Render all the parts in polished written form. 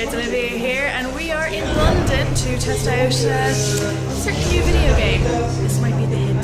it's Olivia here, and we are in London to test out a certain new video game. This might be the hit.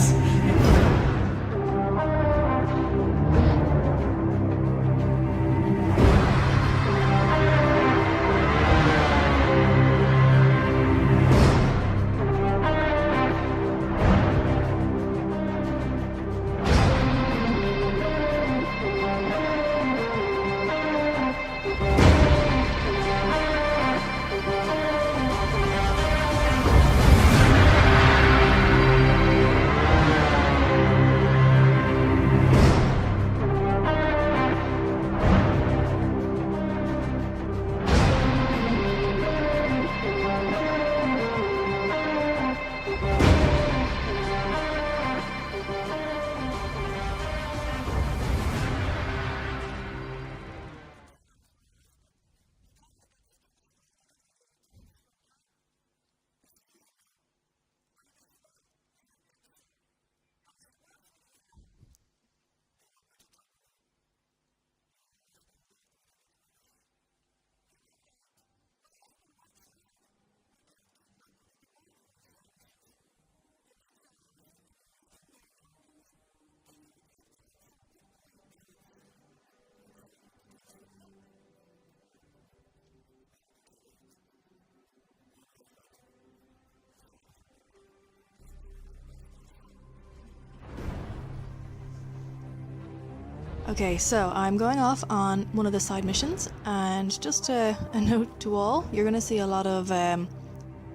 Okay, so I'm going off on one of the side missions, and just a note to all, you're going to see a lot of,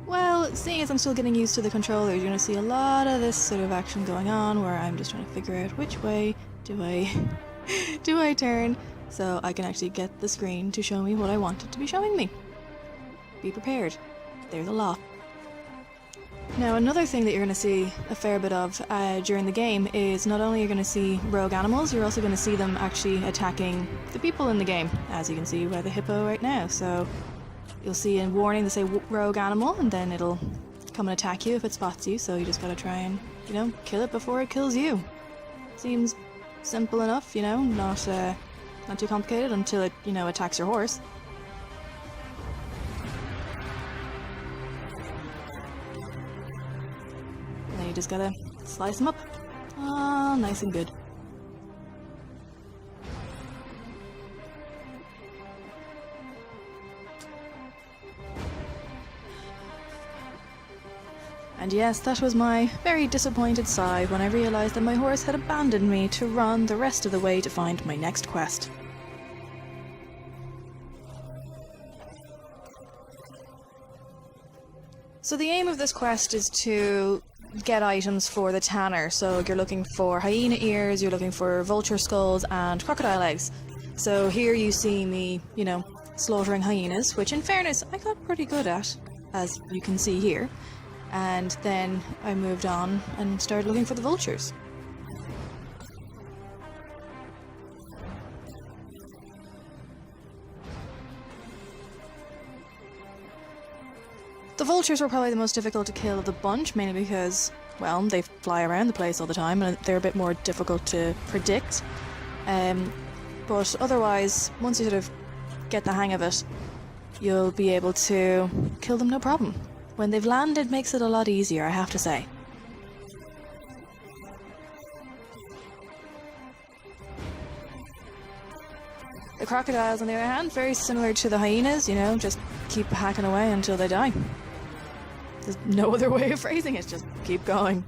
well, seeing as I'm still getting used to the controller, you're going to see a lot of this sort of action going on, where I'm just trying to figure out which way do I turn, so I can actually get the screen to show me what I want it to be showing me. Be prepared. There's a law. Now, another thing that you're going to see a fair bit of during the game is not only you're going to see rogue animals, you're also going to see them actually attacking the people in the game, as you can see by the hippo right now. So you'll see a warning that say rogue animal, and then it'll come and attack you if it spots you, so you just got to try and, you know, kill it before it kills you. Seems simple enough, you know, not too complicated until it, you know, attacks your horse. You just gotta slice them up. Ah, nice and good. And yes, that was my very disappointed sigh when I realised that my horse had abandoned me to run the rest of the way to find my next quest. So the aim of this quest is to get items for the tanner, so you're looking for hyena ears, you're looking for vulture skulls and crocodile eggs. So here you see me, you know, slaughtering hyenas, which in fairness I got pretty good at, as you can see here. And then I moved on and started looking for the vultures. The vultures were probably the most difficult to kill of the bunch, mainly because, well, they fly around the place all the time and they're a bit more difficult to predict. But otherwise, once you sort of get the hang of it, you'll be able to kill them no problem. When they've landed, makes it a lot easier, I have to say. The crocodiles, on the other hand, very similar to the hyenas, you know, just keep hacking away until they die. There's no other way of phrasing it, just keep going.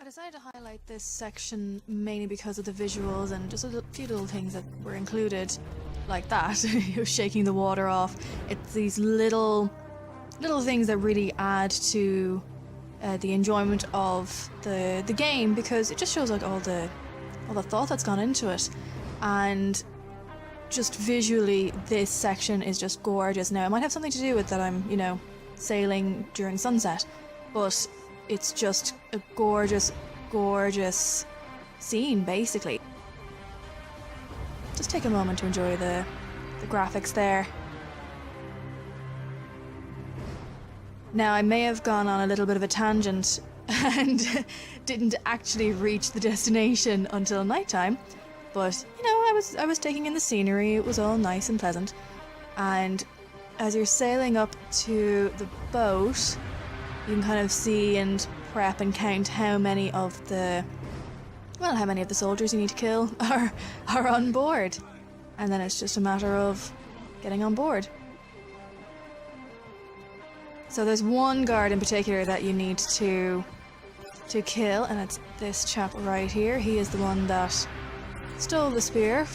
decided to highlight this section mainly because of the visuals and just a few little things that were included, like that, shaking the water off. It's these little things that really add to the enjoyment of the game, because it just shows like all the thought that's gone into it. And just visually, this section is just gorgeous. Now, it might have something to do with that I'm, sailing during sunset, but it's just a gorgeous, gorgeous scene, basically. Just take a moment to enjoy the graphics there. Now, I may have gone on a little bit of a tangent and didn't actually reach the destination until nighttime, but I was taking in the scenery. It was all nice and pleasant, and as you're sailing up to the boat, you can kind of see and prep and count how many of the soldiers you need to kill are on board, and then it's just a matter of getting on board. So there's one guard in particular that you need to kill, and it's this chap right here. He is the one that stole the spear.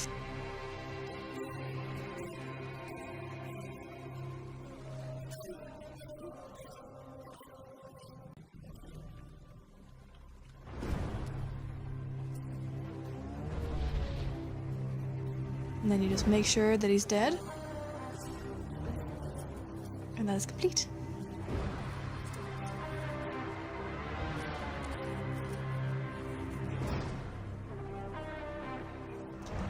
And then you just make sure that he's dead. And that is complete.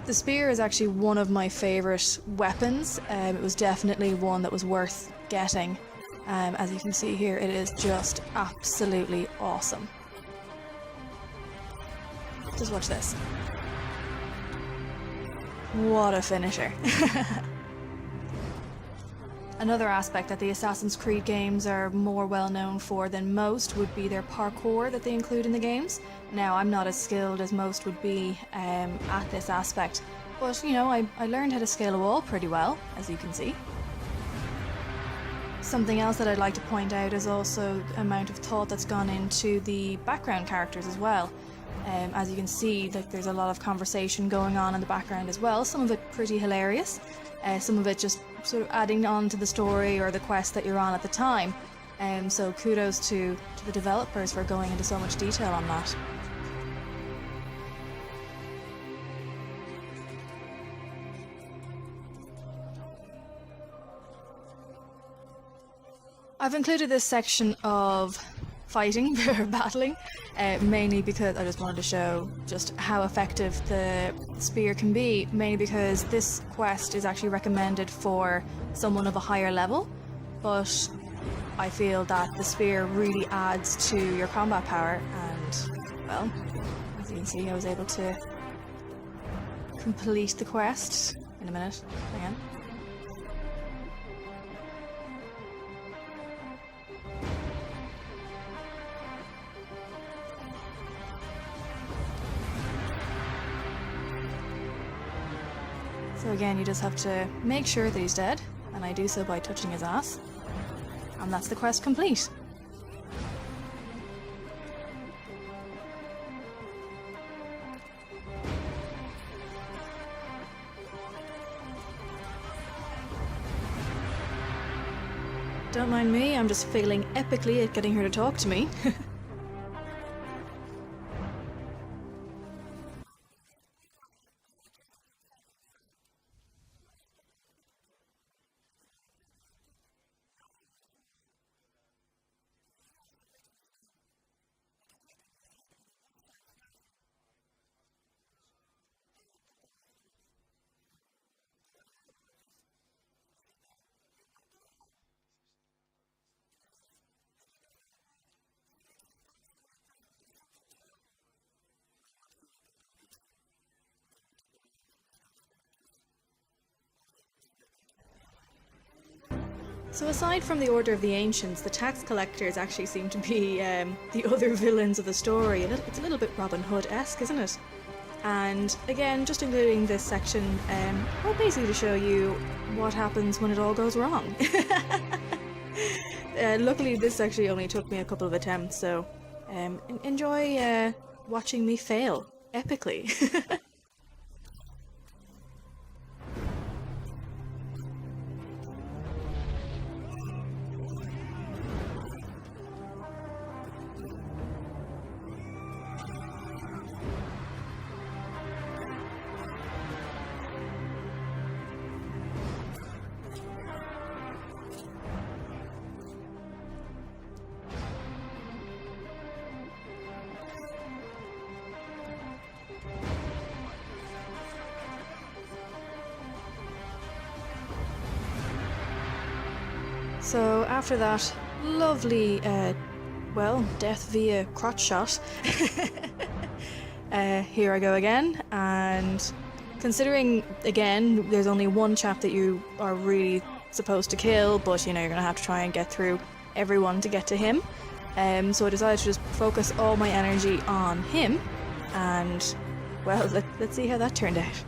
The spear is actually one of my favourite weapons. It was definitely one that was worth getting. As you can see here, it is just absolutely awesome. Just watch this. What a finisher. Another aspect that the Assassin's Creed games are more well known for than most would be their parkour that they include in the games. Now, I'm not as skilled as most would be at this aspect, but I learned how to scale a wall pretty well, as you can see. Something else that I'd like to point out is also the amount of thought that's gone into the background characters as well. As you can see, there's a lot of conversation going on in the background as well, some of it pretty hilarious, some of it just sort of adding on to the story or the quest that you're on at the time. So kudos to the developers for going into so much detail on that. I've included this section of fighting or battling, mainly because I just wanted to show just how effective the spear can be, mainly because this quest is actually recommended for someone of a higher level, but I feel that the spear really adds to your combat power, and well, as you can see, I was able to complete the quest in a minute. Hang on. So again, you just have to make sure that he's dead, and I do so by touching his ass. And that's the quest complete. Don't mind me, I'm just failing epically at getting her to talk to me. So aside from the Order of the Ancients, the tax collectors actually seem to be the other villains of the story. It's a little bit Robin Hood-esque, isn't it? And again, just including this section, well, basically to show you what happens when it all goes wrong. Luckily, this actually only took me a couple of attempts, so Enjoy watching me fail epically. So after that lovely, well, death via crotch shot, here I go again, and considering, again, there's only one chap that you are really supposed to kill, but, you know, you're gonna have to try and get through everyone to get to him, so I decided to just focus all my energy on him, and, well, let's see how that turned out.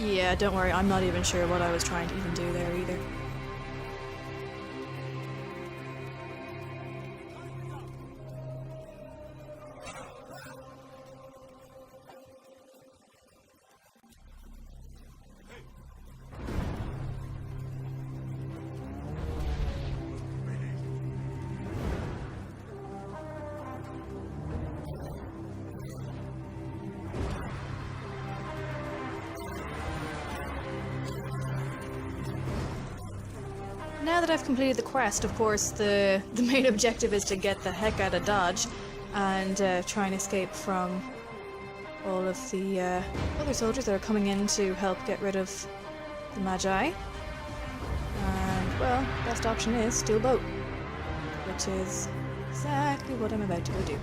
Yeah, don't worry, I'm not even sure what I was trying to even do there either. Now that I've completed the quest, of course, the main objective is to get the heck out of Dodge and try and escape from all of the other soldiers that are coming in to help get rid of the Magi. And, well, best option is steal boat, which is exactly what I'm about to go do.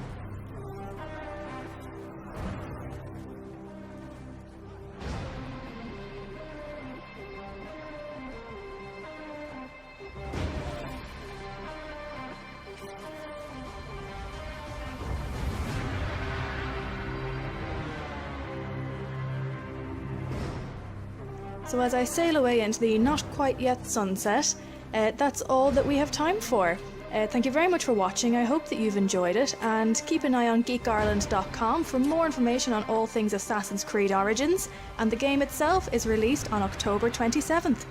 So as I sail away into the not quite yet sunset, that's all that we have time for. Thank you very much for watching, I hope that you've enjoyed it, and keep an eye on geekireland.com for more information on all things Assassin's Creed Origins, and the game itself is released on October 27th.